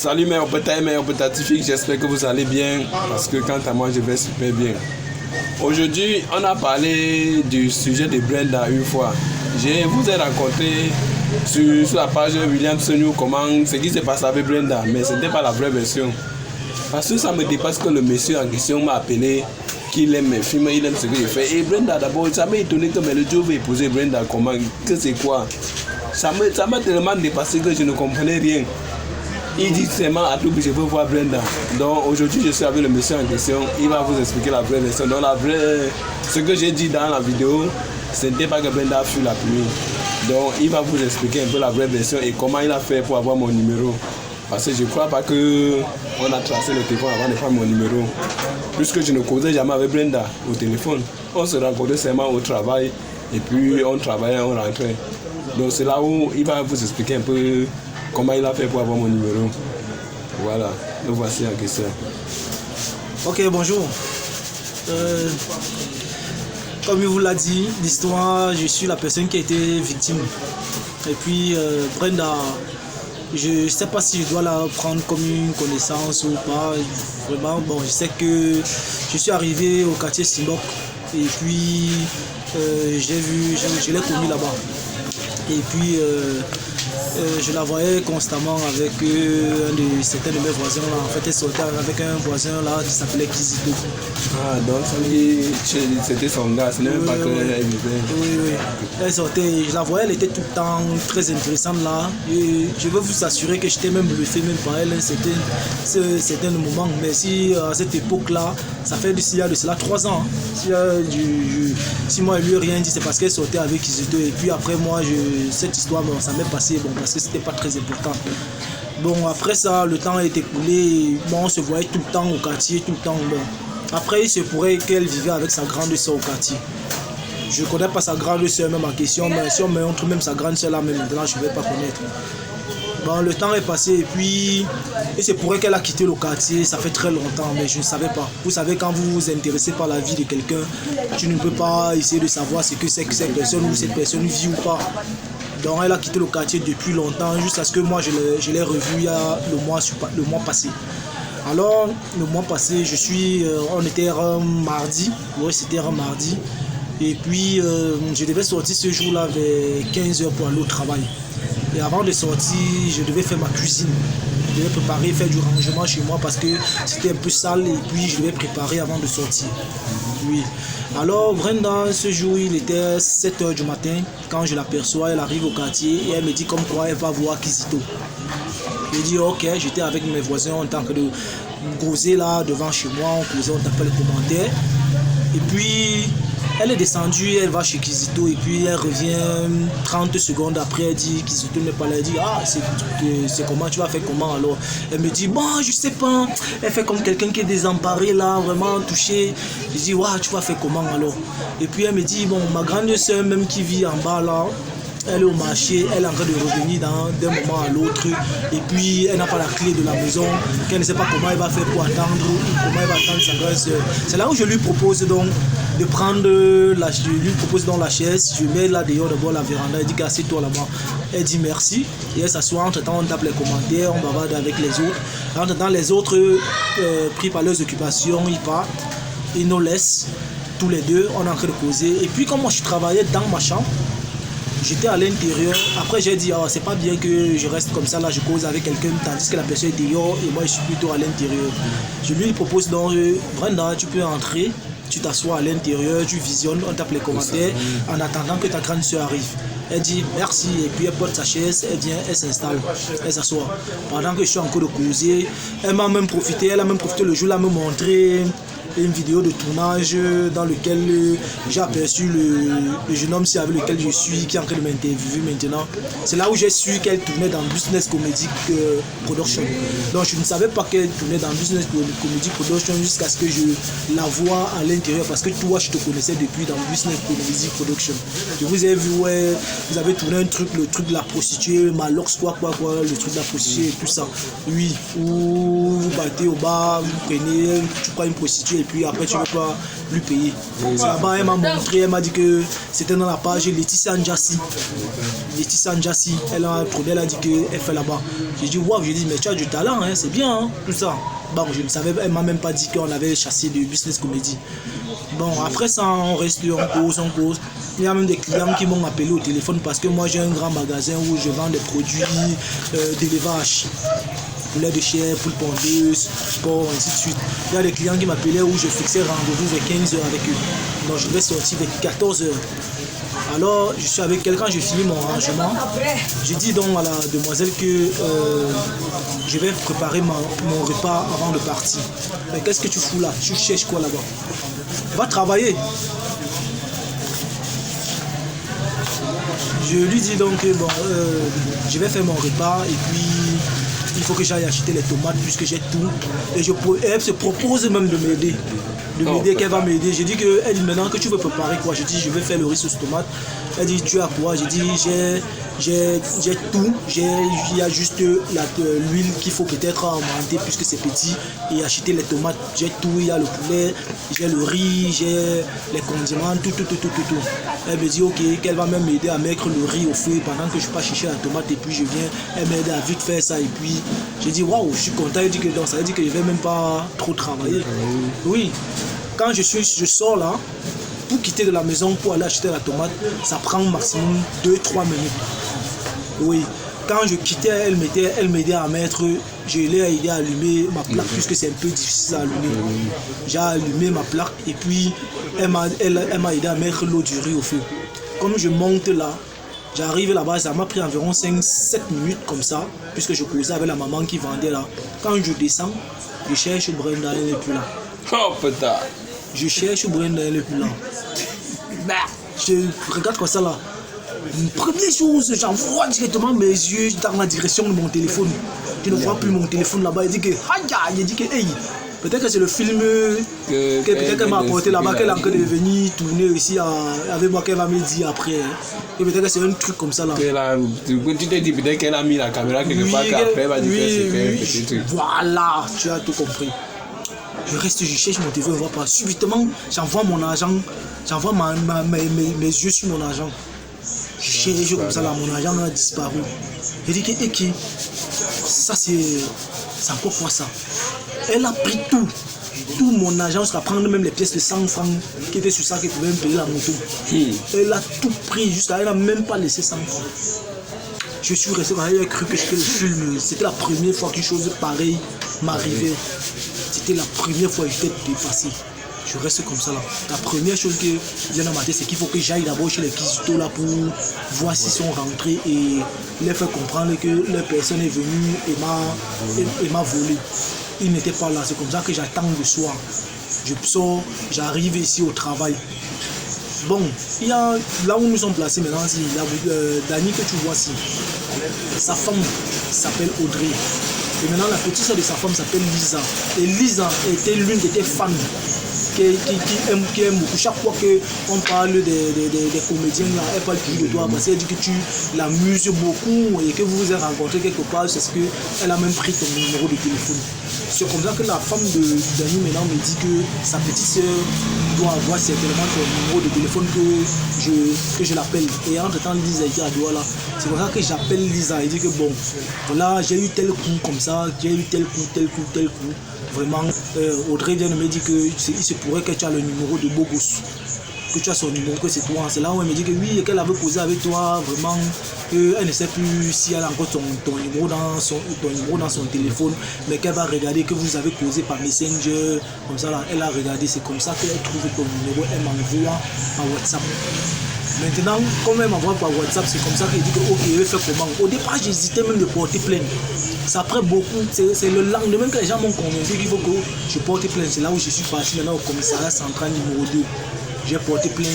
Salut mes opétatifs, mes opétatifiques, j'espère que vous allez bien parce que quant à moi je vais super bien. Aujourd'hui on a parlé du sujet de Brenda une fois. Je vous ai raconté sur la page William Sonu comment ce qui s'est passé avec Brenda, mais ce n'était pas la vraie version. Parce que ça me dépasse que le monsieur en question m'a appelé, qu'il aime mes films, il aime ce que je fais. Et Brenda d'abord, ça m'a étonné que mais le Dieu veut épouser Brenda comment, que c'est quoi. Ça m'a tellement dépassé que je ne comprenais rien. Il dit seulement à tout que je veux voir Brenda. Donc aujourd'hui je suis avec le monsieur en question. Il va vous expliquer la vraie version. Donc ce que j'ai dit dans la vidéo, ce n'était pas que Brenda fut la pluie. Donc il va vous expliquer un peu la vraie version et comment il a fait pour avoir mon numéro. Parce que je ne crois pas qu'on a tracé le téléphone avant de prendre mon numéro. Puisque je ne causais jamais avec Brenda au téléphone. On se rencontrait seulement au travail et puis on travaillait, on rentrait. Donc c'est là où il va vous expliquer un peu comment il a fait pour avoir mon numéro. Voilà, nous voici en question. Ok, bonjour. Comme il vous l'a dit, l'histoire, je suis la personne qui a été victime. Et puis Brenda, je ne sais pas si je dois la prendre comme une connaissance ou pas. Vraiment, bon, je sais que je suis arrivé au quartier Simbok et puis je l'ai connue là-bas. Et puis je la voyais constamment avec certains de mes voisins là. En fait, elle sortait avec un voisin là qui s'appelait Kizito. Ah, donc c'était son gars, ce n'est pas que elle vivait. Oui. Elle sortait, je la voyais, elle était tout le temps très intéressante là. Et je veux vous assurer que j'étais même bluffé même par elle, c'était un moment. Mais si à cette époque-là, ça fait d'ici de cela 3 ans. Si moi, elle lui ai rien dit, c'est parce qu'elle sortait avec Kizito. Et puis après moi, cette histoire, bon, ça m'est passé, bon, parce que c'était pas très important. Bon, après ça, le temps a été écoulé. Bon, on se voyait tout le temps au quartier, tout le temps. Bon. Après, il se pourrait qu'elle vivait avec sa grande soeur au quartier. Je ne connais pas sa grande soeur même en question, mais si on me montre même sa grande soeur là, même maintenant, je ne vais pas connaître. Bon, le temps est passé et puis il se pourrait qu'elle a quitté le quartier, ça fait très longtemps, mais je ne savais pas. Vous savez, quand vous vous intéressez par la vie de quelqu'un, tu ne peux pas essayer de savoir ce que c'est que cette personne ou cette personne vit ou pas. Donc elle a quitté le quartier depuis longtemps, jusqu'à ce que moi je l'ai revue il y a le mois passé. Alors le mois passé, on était un mardi, oui c'était un mardi, et puis je devais sortir ce jour-là vers 15h pour aller au travail. Et avant de sortir, je devais faire ma cuisine. Je devais préparer, faire du rangement chez moi parce que c'était un peu sale et puis je devais préparer avant de sortir. Oui. Alors Brenda, ce jour, il était 7h du matin. Quand je l'aperçois, elle arrive au quartier et elle me dit comme quoi elle va voir Kizito. Je dis ok, j'étais avec mes voisins en tant que de causer là devant chez moi, on causait, on tapait les commentaires. Et puis elle est descendue, elle va chez Kizito et puis elle revient 30 secondes après, elle dit Kizito n'est pas là, elle dit ah c'est comment, tu vas faire comment alors? Elle me dit bon je sais pas, elle fait comme quelqu'un qui est désemparé là, vraiment touché. Je dis ouais, tu vas faire comment alors? Et puis elle me dit bon, ma grande soeur même qui vit en bas là, elle est au marché, elle est en train de revenir d'un moment à l'autre et puis elle n'a pas la clé de la maison, qu'elle ne sait pas comment elle va faire pour attendre ou comment elle va attendre sa grande soeur. C'est là où je lui propose donc de prendre la chaise, je mets là dehors d'abord la véranda, elle dit assieds-toi là-bas. Elle dit merci et elle s'assoit, entre-temps on tape les commentaires, on bavarde avec les autres. Entre-temps les autres pris par leurs occupations, ils partent, ils nous laissent tous les deux, on est en train de causer. Et puis comme moi je travaillais dans ma chambre, j'étais à l'intérieur. Après j'ai dit c'est pas bien que je reste comme ça là, je cause avec quelqu'un tandis que la personne est dehors et moi je suis plutôt à l'intérieur. Je lui propose donc Brenda, tu peux entrer, tu t'assois à l'intérieur, tu visionnes, on tape les commentaires en attendant que ta grande soeur arrive. Elle dit merci et puis elle porte sa chaise, elle vient, elle s'installe, elle s'assoit. Pendant que je suis encore de causer, elle a même profité le jour là, me montrer une vidéo de tournage dans lequel j'ai aperçu le jeune homme avec lequel je suis qui est en train de m'interviewer maintenant. C'est là où j'ai su qu'elle tournait dans Business Comedy Production. Donc je ne savais pas qu'elle tournait dans Business Comedy Production jusqu'à ce que je la vois à l'intérieur parce que toi je te connaissais depuis dans Business Comedy Production. Je vous ai vu, ouais, vous avez tourné un truc, le truc de la prostituée, Malox quoi, le truc de la prostituée et tout ça. Oui, où vous battez au bar, vous prenez, tu crois une prostituée et puis après tu ne peux pas lui payer. Là-bas, elle m'a montré, elle m'a dit que c'était dans la page Laetitia Njassi. Laetitia Njassi, elle a dit qu'elle fait là-bas. J'ai dit waouh, j'ai dit mais tu as du talent, hein, c'est bien, hein, tout ça. Bon, je ne savais, elle m'a même pas dit qu'on avait chassé de business comédie. Bon, après ça, on reste en cause. Il y a même des clients qui m'ont appelé au téléphone parce que moi j'ai un grand magasin où je vends des produits d'élevage. Poulet de chair, poule pondeuse, sport, ainsi de suite. Il y a des clients qui m'appelaient où je fixais rendez-vous vers 15h avec eux. Donc je vais sortir vers 14h. Alors je suis avec quelqu'un, j'ai fini mon rangement. J'ai dit donc à la demoiselle que je vais préparer mon repas avant de partir. Mais qu'est-ce que tu fous là? Tu cherches quoi là-bas? Va travailler. Je lui dis donc que bon, je vais faire mon repas et puis il faut que j'aille acheter les tomates puisque j'ai tout. Et elle se propose même de m'aider. Qu'elle va m'aider. J'ai dit elle dit maintenant que tu veux préparer quoi? J'ai dit je vais faire le riz sauce tomate. Elle dit tu as quoi? J'ai dit j'ai tout. Il y a juste l'huile qu'il faut peut-être augmenter puisque c'est petit et acheter les tomates. J'ai tout. Il y a le poulet, j'ai le riz, j'ai les condiments, tout. Elle me dit ok, qu'elle va même m'aider à mettre le riz au feu pendant que je pars chercher la tomate et puis je viens. Elle m'aide à vite faire ça et puis j'ai dit waouh, je suis content. Elle dit que donc ça veut dire que je vais même pas trop travailler. Oui. Quand je sors là, pour quitter de la maison pour aller acheter la tomate, ça prend maximum 2-3 minutes. Oui. Quand je quittais, elle m'aidait à mettre, je l'ai aidé à allumer ma plaque puisque c'est un peu difficile à allumer. J'ai allumé ma plaque et puis elle m'a aidé à mettre l'eau du riz au feu. Comme je monte là, j'arrive là-bas, ça m'a pris environ 5-7 minutes comme ça, puisque je causais avec la maman qui vendait là. Quand je descends, je cherche Brenda, elle n'est plus là. Oh putain! Je cherche Brenda, elle n'est plus là. Je regarde comme ça là. Première chose, j'envoie directement mes yeux dans la direction de mon téléphone. Je ne vois plus mon téléphone là-bas. Il dit que, il dit que, hey, peut-être que c'est le film qu'elle m'a apporté là-bas, qu'elle est en train de venir tourner ici avec moi, qu'elle va me dire après. Et peut-être que c'est un truc comme ça là. Tu t'es dit peut-être qu'elle a mis la caméra quelque part, qu'après elle va dire que c'est un petit truc. Voilà, tu as tout compris. Je reste, je cherche mon téléphone, je ne vois pas. Subitement, j'envoie mon argent, j'envoie mes yeux sur mon argent. Je cherche comme ça là, mon argent a disparu. Je dis que, qui ça c'est encore quoi ça? Elle a pris tout mon argent, jusqu'à prendre même les pièces de 100 francs qui étaient sur ça, qui pouvaient me payer la moto. Elle a tout pris, jusqu'à elle n'a même pas laissé 100 francs. Je suis resté, elle a cru que c'était le film. C'était la première fois qu'une chose pareille m'arrivait. C'était la première fois que j'étais dépassé. Je reste comme ça là. La première chose qui vient dans ma tête, c'est qu'il faut que j'aille d'abord chez les Kizito là pour voir s'ils sont rentrés et leur faire comprendre que leur personne est venue et m'a volé. Ils n'étaient pas là. C'est comme ça que j'attends le soir. Je sors, j'arrive ici au travail. Bon, il y a là où nous sommes placés maintenant, il y a Dani que tu vois ici. Sa femme s'appelle Audrey. Et maintenant la petite soeur de sa femme s'appelle Lisa. Et Lisa était l'une de tes fans qui aime beaucoup. Chaque fois qu'on parle des comédiens là, elle parle toujours de toi parce qu'elle dit que tu l'amuses beaucoup et que vous vous êtes rencontrés quelque part, c'est ce qu'elle a même pris ton numéro de téléphone. C'est comme ça que la femme de Dani maintenant me dit que sa petite soeur doit avoir certainement ton numéro de téléphone que je l'appelle. Et entre temps Lisa était à Douala. C'est pour ça que j'appelle Lisa et dit que bon, voilà, j'ai eu tel coup comme ça, j'ai eu tel coup. Vraiment, Audrey vient de me dire qu'il se pourrait que tu as le numéro de Bogos, que tu as son numéro, que c'est toi. C'est là où elle me dit que oui, qu'elle avait causé avec toi, vraiment, elle ne sait plus si elle a encore ton numéro dans son téléphone, mais qu'elle va regarder que vous avez causé par Messenger, comme ça là, elle a regardé, c'est comme ça qu'elle trouve ton numéro, elle m'envoie par WhatsApp. Maintenant, comme elle m'envoie par WhatsApp, c'est comme ça qu'elle dit que ok, elle fait comment. Au départ, j'hésitais même de porter plainte. Ça après beaucoup, c'est le lendemain que les gens m'ont convaincu qu'il faut que je porte plainte. C'est là où je suis parti maintenant au commissariat central numéro 2. J'ai porté plainte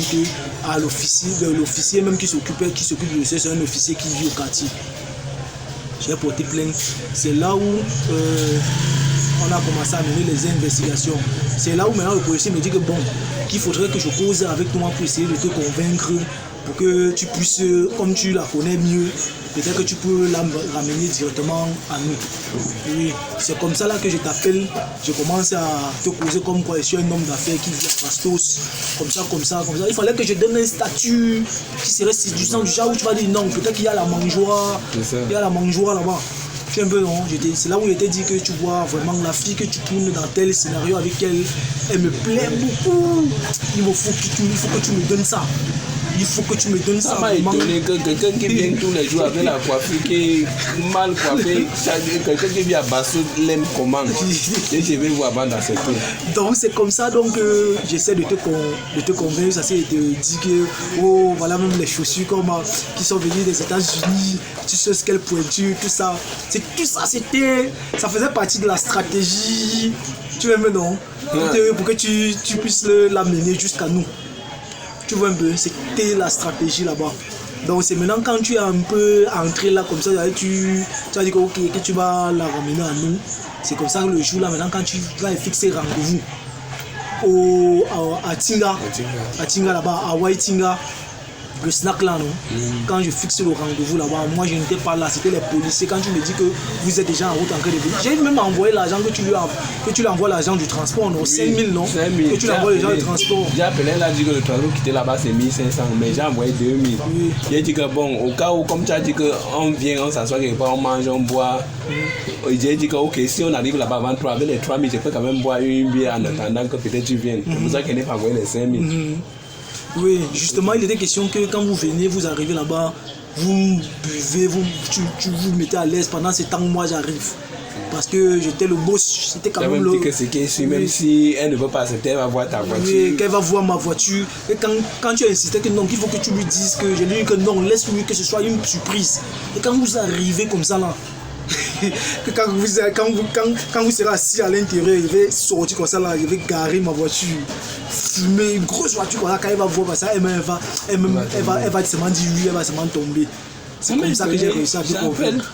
à l'officier même qui s'occupe de ça, c'est un officier qui vit au quartier. J'ai porté plainte. C'est là où on a commencé à mener les investigations. C'est là où maintenant le policier me dit que bon, qu'il faudrait que je cause avec toi pour essayer de te convaincre pour que tu puisses, comme tu la connais mieux, peut-être que tu peux la ramener directement à nous. Oui, c'est comme ça là que je t'appelle. Je commence à te causer comme quoi je suis un homme d'affaires qui vit à Bastos. Comme ça. Il fallait que je donne un statut qui serait séduisant, du genre où tu vas dire non, peut-être qu'il y a la mangeoire. Il y a la mangeoire là-bas. Tu es un peu non, c'est là où je t'ai dit que tu vois vraiment la fille que tu tournes dans tel scénario avec elle me plaît beaucoup. Il faut que tu me donnes ça. Il faut que tu me donnes ça. Ça m'a étonné que quelqu'un qui vient tous les jours avec la coiffure qui est mal coiffée, quelqu'un qui vient à Basso l'aime comment. Et je vais vous avoir dans cette tour. Donc c'est comme ça donc j'essaie de te convaincre, ça c'est de te dire que oh voilà même les chaussures comme qui sont venues des États-Unis, tu sais ce qu'elle pointure, tout ça. Ça faisait partie de la stratégie. Tu vois non? Pour que tu puisses l'amener jusqu'à nous. Tu vois un peu, c'était la stratégie là-bas. Donc c'est maintenant quand tu es un peu entré là comme ça, tu as dit que, okay, que tu vas la ramener à nous. C'est comme ça que le jour là, maintenant quand tu vas fixer rendez-vous à Tinga là-bas, à Waitinga, le snack là non. Quand je fixe le rendez-vous là-bas, moi je n'étais pas là, c'était les policiers. Quand tu me dis que vous êtes déjà en route en train de venir, j'ai même envoyé l'argent que tu lui envoies l'argent du transport, non, 5 000 non, 5 000. que tu lui envoies l'argent du transport. J'ai appelé, elle a dit que le transport qui était là-bas c'est 1500, mais j'ai envoyé 2 000. Oui. J'ai dit que bon, au cas où, comme tu as dit qu'on vient, on s'assoit quelque part, on mange, on boit. J'ai dit que ok, si on arrive là-bas avant 3, avec les 3 000, je peux quand même boire une bière en attendant que peut-être tu viennes. C'est pour ça qu'elle n'est pas envoyé les 5 000. Oui, justement, il était question que quand vous venez, vous arrivez là-bas, vous buvez, tu vous mettez à l'aise pendant ce temps où moi j'arrive. Parce que j'étais le boss, c'était quand même le... que c'est qu'elle suit, même si elle ne veut pas accepter, elle va voir ta voiture. Oui, qu'elle va voir ma voiture. Et quand tu insistais que non, qu'il faut que tu lui dises que je lui dis que non, laisse-lui que ce soit une surprise. Et quand vous arrivez comme ça là, que quand vous serez assis à l'intérieur, je vais sortir comme ça là, je vais garer ma voiture, fumer une grosse voiture comme ça, quand elle va voir ça, elle va seulement dire oui, elle va seulement tomber. C'est comme ça que j'ai réussi à te convaincre.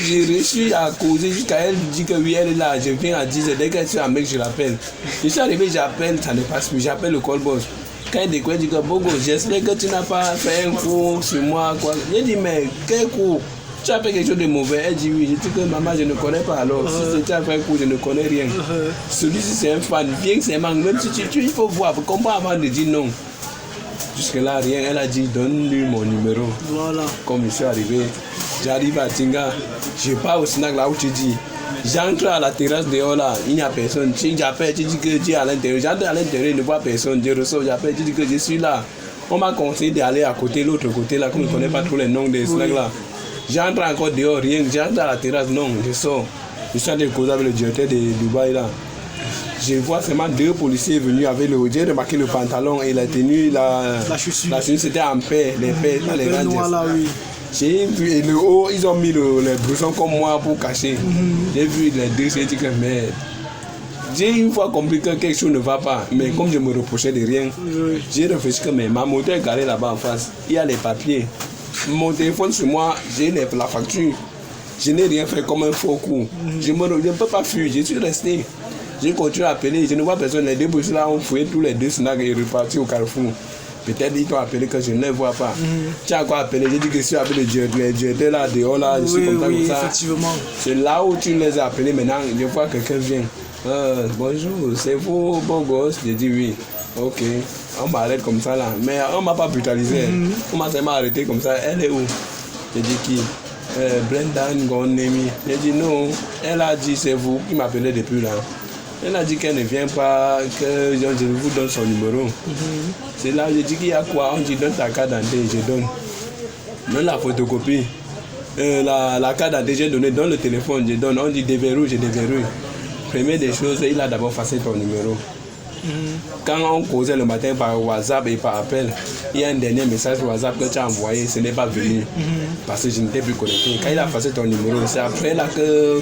J'ai réussi à causer jusqu'à elle dit que oui, elle est là, je viens à 10h, dès qu'elle est un mec, je l'appelle. Je suis arrivé, j'appelle, ça ne passe plus, j'appelle le call boss. Quand il découvre, il dit que Bogo, j'espère que tu n'as pas fait un coup sur moi, quoi. J'ai dit, mais quel coup? Tu as fait quelque chose de mauvais? Elle dit oui. Je dis que maman, je ne connais pas alors. Si tu as fait un coup, je ne connais rien. Celui-ci, c'est un fan. Viens que c'est un manque. Même si il faut voir, comprends avant de dire non. Jusque-là, rien. Elle a dit donne-lui mon numéro. Voilà. Comme je suis arrivé, j'arrive à Tinga. Je pars au snack là où tu dis. J'entre à la terrasse dehors là, il n'y a personne. J'appelle, tu dis que tu es à l'intérieur. J'entre à l'intérieur, je ne vois personne. Je ressors, j'appelle, tu dis que je suis là. On m'a conseillé d'aller à côté, l'autre côté là, comme je ne connais pas tous les noms des snacks là. J'entre encore dehors, rien. J'entre à la terrasse, non, je sors. Je suis en train de causer avec le directeur de Dubaï là. Je vois seulement 2 policiers venus avec le. J'ai remarqué le pantalon et la tenue, la chaussure. La chaussure c'était en paix, les paix, pas les grands. J'ai vu, et le haut, ils ont mis les bloussons comme moi pour cacher. J'ai vu les 2, j'ai dit que mais. J'ai une fois compris que quelque chose ne va pas, mais comme je me reprochais de rien, j'ai réfléchi que mais ma moto est garée là-bas en face. Il y a les papiers. Mon téléphone sur moi, j'ai la facture. Je n'ai rien fait comme un faux coup. Je ne peux pas fuir, je suis resté. J'ai continué à appeler, je ne vois personne. Les 2 policiers là ont fouillé tous les 2 snacks et reparti au carrefour. Peut-être ils t'ont appelé que je ne les vois pas. Tu as quoi appelé? J'ai dit que je suis appelé les directeurs là, dehors là, je suis comme ça. Effectivement. C'est là où tu les as appelés maintenant, je vois que quelqu'un vient. Bonjour, c'est vous, beau gosse? J'ai dit oui. Ok, on m'arrête comme ça là. Mais on ne m'a pas brutalisé. On m'a seulement arrêté comme ça. Elle est où? J'ai dit qui? Brenda Ngonemi. J'ai dit non. Elle a dit c'est vous qui m'appelez depuis là. Elle a dit qu'elle ne vient pas, que je vous donne son numéro. C'est là, j'ai dit qu'il y a quoi? On dit donne ta carte d'identité, je donne. Donne la photocopie. La carte d'identité, j'ai donné, donne le téléphone, je donne. On dit déverrouille, je déverrouille. Première des choses, il a d'abord effacé ton numéro. Quand on causait le matin par WhatsApp et par appel, il y a un dernier message WhatsApp que tu as envoyé, ce n'est pas venu parce que je n'étais plus connecté. Quand il a effacé ton numéro, c'est après là que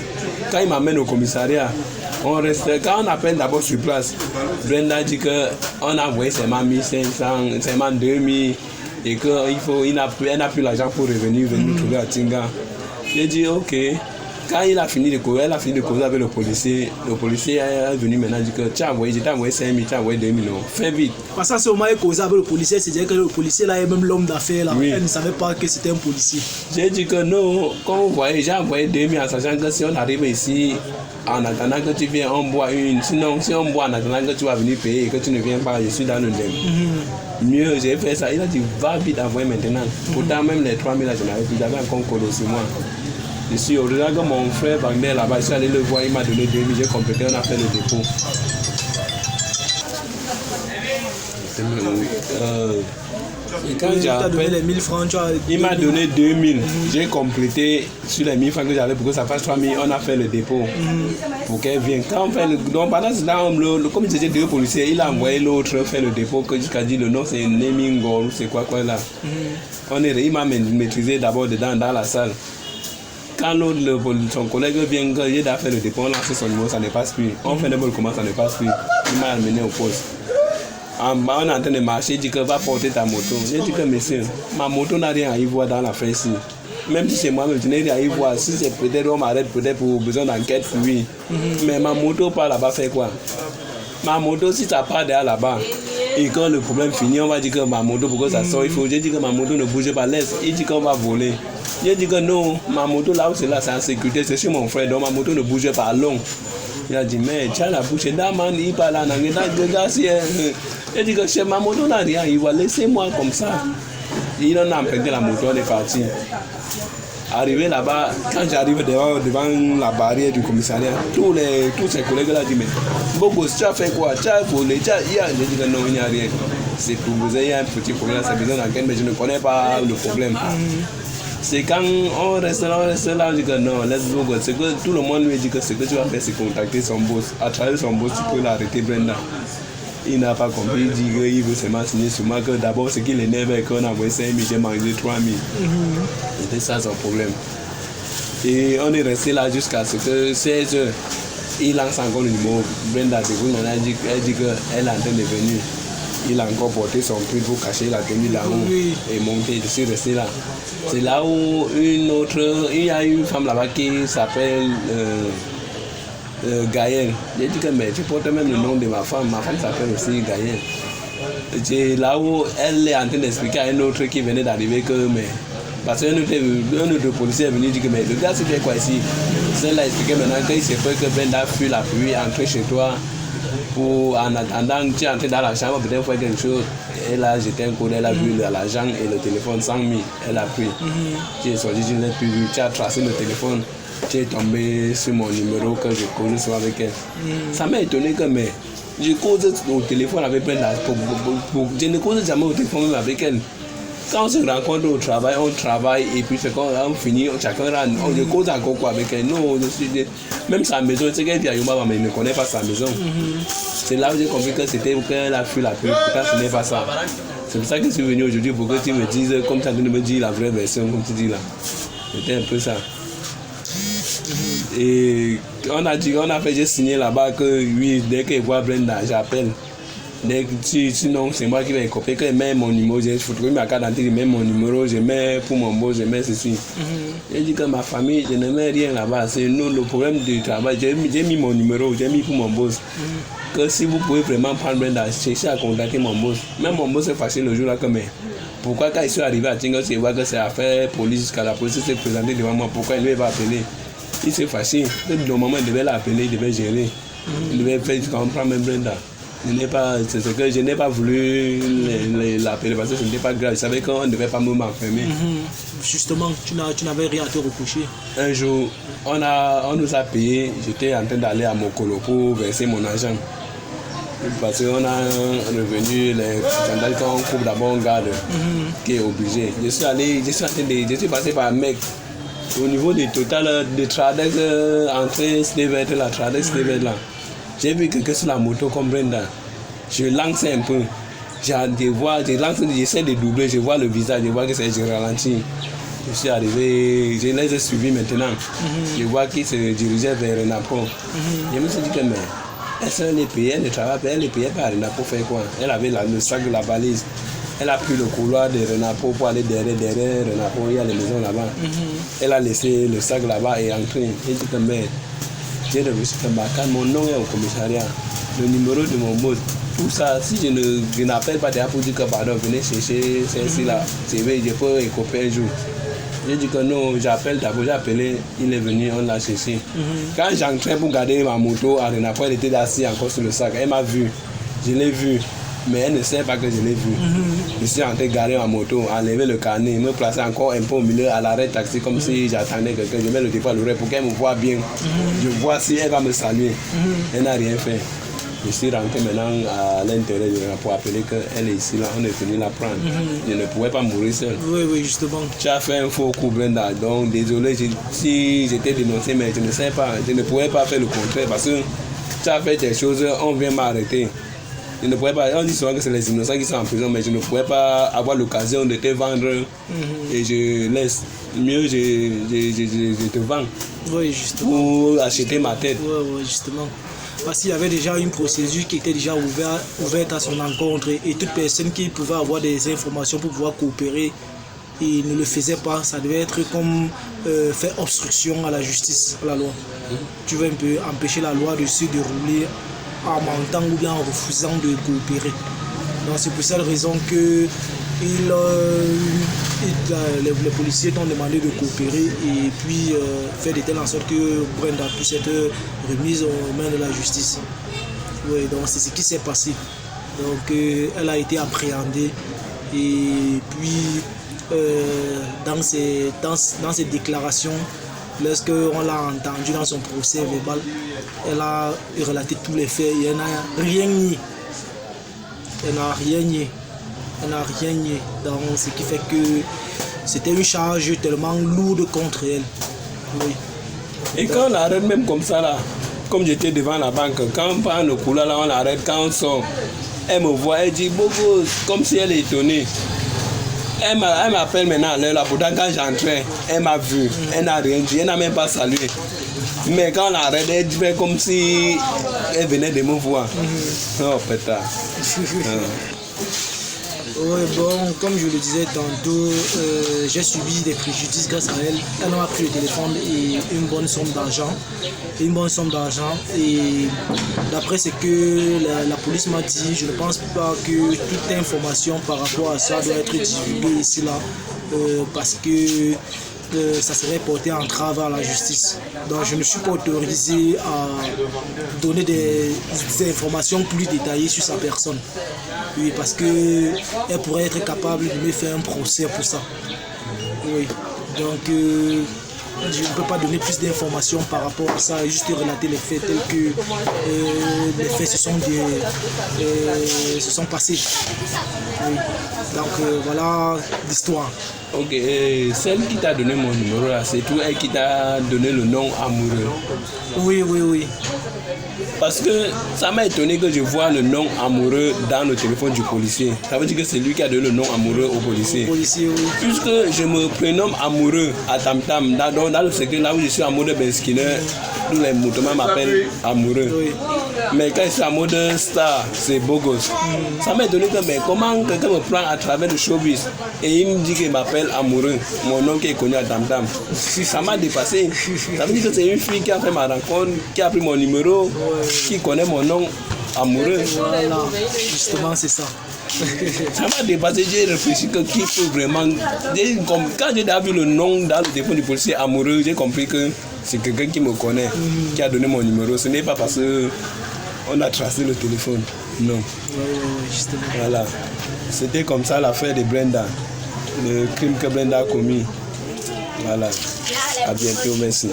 quand il m'amène au commissariat, on reste. Quand on appelle d'abord sur place, Brenda dit qu'on a envoyé seulement 1500, seulement 2000 et qu'elle n'a plus l'argent pour venir trouver à Tinga. J'ai dit ok. Quand il a fini de causer, elle a fini de causer avec le policier est venu maintenant dire que tu as envoyé, je t'ai envoyé 5 000, tu as envoyé 2 000, non, fais vite. Parce que ce moment il causait avec le policier, c'est-à-dire que le policier là est même l'homme d'affaires là, Oui. elle ne savait pas que c'était un policier. J'ai dit que non, quand vous voyez, j'ai envoyé 2 000 en sachant que si on arrive ici, en attendant que tu viennes, on boit une. Sinon, si on boit en attendant que tu vas venir payer et que tu ne viens pas, je suis dans le dème. Mieux, j'ai fait ça. Il a dit, va vite envoyer maintenant. Pourtant, même les 3 000 là, je n'avais plus. J'avais encore colo sur moi. Je suis au-delà que mon frère Wagner là-bas, je suis allé le voir, il m'a donné 2 000, j'ai complété, on a fait le dépôt. Et quand Tu as donné j'appelle, les 1000 francs, tu as... il m'a donné 2 000. J'ai complété sur les 1000 francs que j'avais pour que ça fasse 3 000. On a fait le dépôt pour qu'elle vienne. Quand on fait le, donc pendant ce temps, comme il était 2 policiers, il a envoyé l'autre faire le dépôt que jusqu'à dire le nom c'est Nemingo, c'est quoi là. Il m'a maîtrisé d'abord dedans dans la salle. Quand l'autre, son collègue vient, il a fait le dépôt, on lance son numéro, ça ne passe plus. On fait n'importe comment, ça ne passe plus. Il m'a amené au poste. On est en train de marcher, il dit que va porter ta moto. J'ai dit que monsieur, ma moto n'a rien à y voir dans la fraise. Même si c'est moi-même, je n'ai rien à y voir. Si c'est peut-être on m'arrête peut-être pour besoin d'enquête, oui. Mais ma moto part là-bas fait quoi? Ma moto, si ça part derrière là-bas, et quand le problème finit, on va dire que ma moto, pour que ça sort, il faut. J'ai dit que ma moto ne bouge pas, laisse. Il dit qu'on va voler. J'ai dit que non, ma moto là où c'est là, c'est en sécurité, c'est chez mon frère, donc ma moto ne bouge pas long. Il a dit, mais tu as la bouche d'Aman, il parle en anglais, il dit que chez ma moto n'a rien, il va laisser moi comme ça. Il en a emprunté la moto, on est parti. Arrivé là-bas, quand j'arrive devant la barrière du commissariat, tous ses collègues là disent, mais Bobo, tu as fait quoi? Tu as volé, tu as... J'ai dit que non, il n'y a rien. C'est pour vous ayez un petit problème, c'est besoin d'enquête, mais je ne connais pas le problème. C'est quand on reste là, on dit que non, let's go. C'est que tout le monde lui dit que ce que tu vas faire, c'est contacter son boss. À travers son boss, tu peux l'arrêter, Brenda. Il n'a pas compris, il dit qu'il veut seulement signer sur moi, que d'abord, ce qu'il énerve, c'est qu'on a envoyé 5 000, j'ai mangé 3 000. C'était ça son problème. Et on est resté là jusqu'à ce que 16 heures, il lance encore le numéro. Brenda, elle dit qu'elle est en train de venir. Il a encore porté son pull pour cacher la tenue là-haut et monter. Je suis resté là. C'est là où il y a une femme là-bas qui s'appelle Gaëlle. J'ai dit que mais tu portes même le nom de ma femme s'appelle aussi Gaëlle. C'est là où elle est en train d'expliquer à un autre qui venait d'arriver que mais parce qu'un autre policier est venu dire que mais le gars c'était quoi ici. Celle là expliqué maintenant qu'il s'est fait que Brenda fuit la pluie, entrer chez toi. Pour, en attendant, tu es entré dans la chambre, peut-être faire quelque chose. Elle a jeté un coup, elle a vu l'argent et le téléphone 100 000. Elle a pris. Tu es sorti, tu n'as plus vu. Tu as tracé le téléphone. Tu es tombé sur mon numéro que je cause souvent avec elle. Ça m'a étonné que mais je cause au téléphone avec elle. Je ne cause jamais au téléphone même avec elle. Quand on se rencontre au travail, on travaille et puis c'est quand on finit, chacun rentre, on cause encore quoi avec elle. Non, même sa maison, c'est qu'elle vit à Yuma, mais elle ne connaît pas sa maison. C'est là où j'ai compris que c'était qu'elle a fui la pluie. Pourtant, ce n'est pas ça. C'est pour ça que je suis venu aujourd'hui pour que tu me dises, comme tu as de me dire la vraie version, comme tu dis là. C'était un peu ça. Et on a fait, j'ai signé là-bas que oui, dès qu'il voit Brenda, j'appelle. Sinon, c'est moi qui vais copier, que je mets mon numéro, je photographe ma carte d'identité, je mets mon numéro, je mets pour mon boss, je mets ceci. J'ai dit que ma famille, je ne mets rien là-bas. C'est nous le problème du travail. J'ai mis mon numéro, j'ai mis pour mon boss. Que si vous pouvez vraiment prendre Brenda, cherchez à contacter mon boss. Même mon boss est fâché le jour là que mais pourquoi quand il suis arrivé à Tingos, il voit que c'est affaire police, jusqu'à la police s'est présentée devant moi, pourquoi il ne va appeler? Il s'est fâché. Normalement, il devait l'appeler, il devait gérer. Il devait faire comprendre même Brenda. C'est ce que je n'ai pas voulu l'appeler parce que ce n'était pas grave. Je savais qu'on ne devait pas m'enfermer. Justement, tu n'avais rien à te reprocher. Un jour, on nous a payé. J'étais en train d'aller à Mokolo pour verser mon argent. Parce qu'on a revenu les sandales quand on coupe d'abord un garde qui est obligé. Je suis passé par un mec. Au niveau du total de Tradex, entrée Stevet, la Tradex Stevet là. J'ai vu quelqu'un sur la moto comme Brenda. Je lance un peu. J'essaie de doubler, je vois le visage, je vois que c'est, je ralentis. Je suis arrivé, je les ai suivis maintenant. Je vois qu'il se dirigeait vers Renapo. Je me suis dit que mais, elle est payée, elle ne travaille pas, elle est payée par Renapo, faire quoi? Elle avait le sac de la balise. Elle a pris le couloir de Renapo pour aller derrière Renapo, il y a les maisons là-bas. Elle a laissé le sac là-bas et entré. Elle dit que merde, j'ai reçu mon nom est au commissariat, le numéro de mon mot. Tout ça, si je n'appelle pas déjà pour dire que pardon, venez chercher celle-ci là, je peux écoper un jour. J'ai dit que non, j'appelle d'abord, j'ai appelé, il est venu, on l'a cherché. Quand j'entrais pour garder ma moto à Renapo, elle était assise encore sur le sac. Elle m'a vu, je l'ai vu, mais elle ne sait pas que je l'ai vu. Je suis en train de garer ma moto, enlever le carnet, me placer encore un peu au milieu à l'arrêt taxi comme si j'attendais quelqu'un. Je mets le téléphone à l'oreille pour qu'elle me voie bien. Je vois si elle va me saluer. Elle n'a rien fait. Je suis rentré maintenant à l'intérieur pour appeler qu'elle est ici, là, on est venu la prendre. Je ne pouvais pas mourir seul. Oui, justement. Tu as fait un faux coup, Brenda, donc désolé si j'étais dénoncé, mais je ne sais pas, je ne pouvais pas faire le contraire parce que tu as fait des choses, on vient m'arrêter. Je ne pouvais pas, on dit souvent que c'est les innocents qui sont en prison, mais je ne pouvais pas avoir l'occasion de te vendre et je laisse. Mieux, je te vends. Oui, justement. Pour acheter ma tête. Oui, justement. Parce qu'il y avait déjà une procédure qui était déjà ouverte à son encontre et toute personne qui pouvait avoir des informations pour pouvoir coopérer, il ne le faisait pas. Ça devait être comme faire obstruction à la justice, à la loi. Tu veux un peu empêcher la loi de se dérouler en mentant ou bien en refusant de coopérer. Donc c'est pour cette raison que les policiers t'ont demandé de coopérer et puis faire de telle en sorte que Brenda puisse être remise aux mains de la justice. Oui, donc c'est ce qui s'est passé. Donc elle a été appréhendée et puis dans ses déclarations, lorsqu'on l'a entendu dans son procès verbal, elle a relaté tous les faits et elle n'a rien nié. Elle n'a rien nié. Donc, ce qui fait que c'était une charge tellement lourde contre elle. Oui. Et quand on arrête même comme ça là, comme j'étais devant la banque, quand on prend le couloir là, on arrête, quand on sort, elle me voit, elle dit Bobo, comme si elle est étonnée. Elle m'appelle maintenant à l'heure là, pourtant quand j'entrais, elle m'a vu, elle n'a rien dit, elle n'a même pas salué. Mais quand on arrête, elle fait comme si elle venait de me voir. Oh pétard. Oui, bon, comme je le disais tantôt, j'ai subi des préjudices grâce à elle. Elle m'a pris le téléphone et une bonne somme d'argent. Et d'après ce que la police m'a dit, je ne pense pas que toute information par rapport à ça doit être divulguée ici là, parce que ça serait porté entrave à la justice. Donc je ne suis pas autorisé à donner des informations plus détaillées sur sa personne. Oui, parce qu'elle pourrait être capable de me faire un procès pour ça. Oui, donc je ne peux pas donner plus d'informations par rapport à ça, juste relater les faits tels que les faits se sont passés. Oui. Donc voilà l'histoire. Ok, celle qui t'a donné mon numéro là, c'est tout elle qui t'a donné le nom amoureux. Oui. Parce que ça m'a étonné que je vois le nom amoureux dans le téléphone du policier. Ça veut dire que c'est lui qui a donné le nom amoureux au policier. Oui. Puisque je me prénomme amoureux à Tam Tam, dans le secteur là où je suis amoureux de Ben Skinner, tous les moutons m'appellent amoureux. Oui. Mais quand je suis amoureux de Star, c'est beau gosse. Ça m'a étonné que mais comment quelqu'un me prend à travers le showbiz et il me dit qu'il m'appelle amoureux, mon nom qui est connu à Tam Tam. Ça m'a dépassé. Ça veut dire que c'est une fille qui a fait ma rencontre, qui a pris mon numéro, qui connaît mon nom amoureux. Voilà, justement c'est ça. Ça m'a dépassé, j'ai réfléchi que qui peut vraiment. Quand j'ai vu le nom dans le téléphone du policier amoureux, j'ai compris que c'est quelqu'un qui me connaît, qui a donné mon numéro. Ce n'est pas parce qu'on a tracé le téléphone. Non. Justement. Voilà. C'était comme ça l'affaire de Brenda. Le crime que Brenda a commis. Voilà. À bientôt, merci.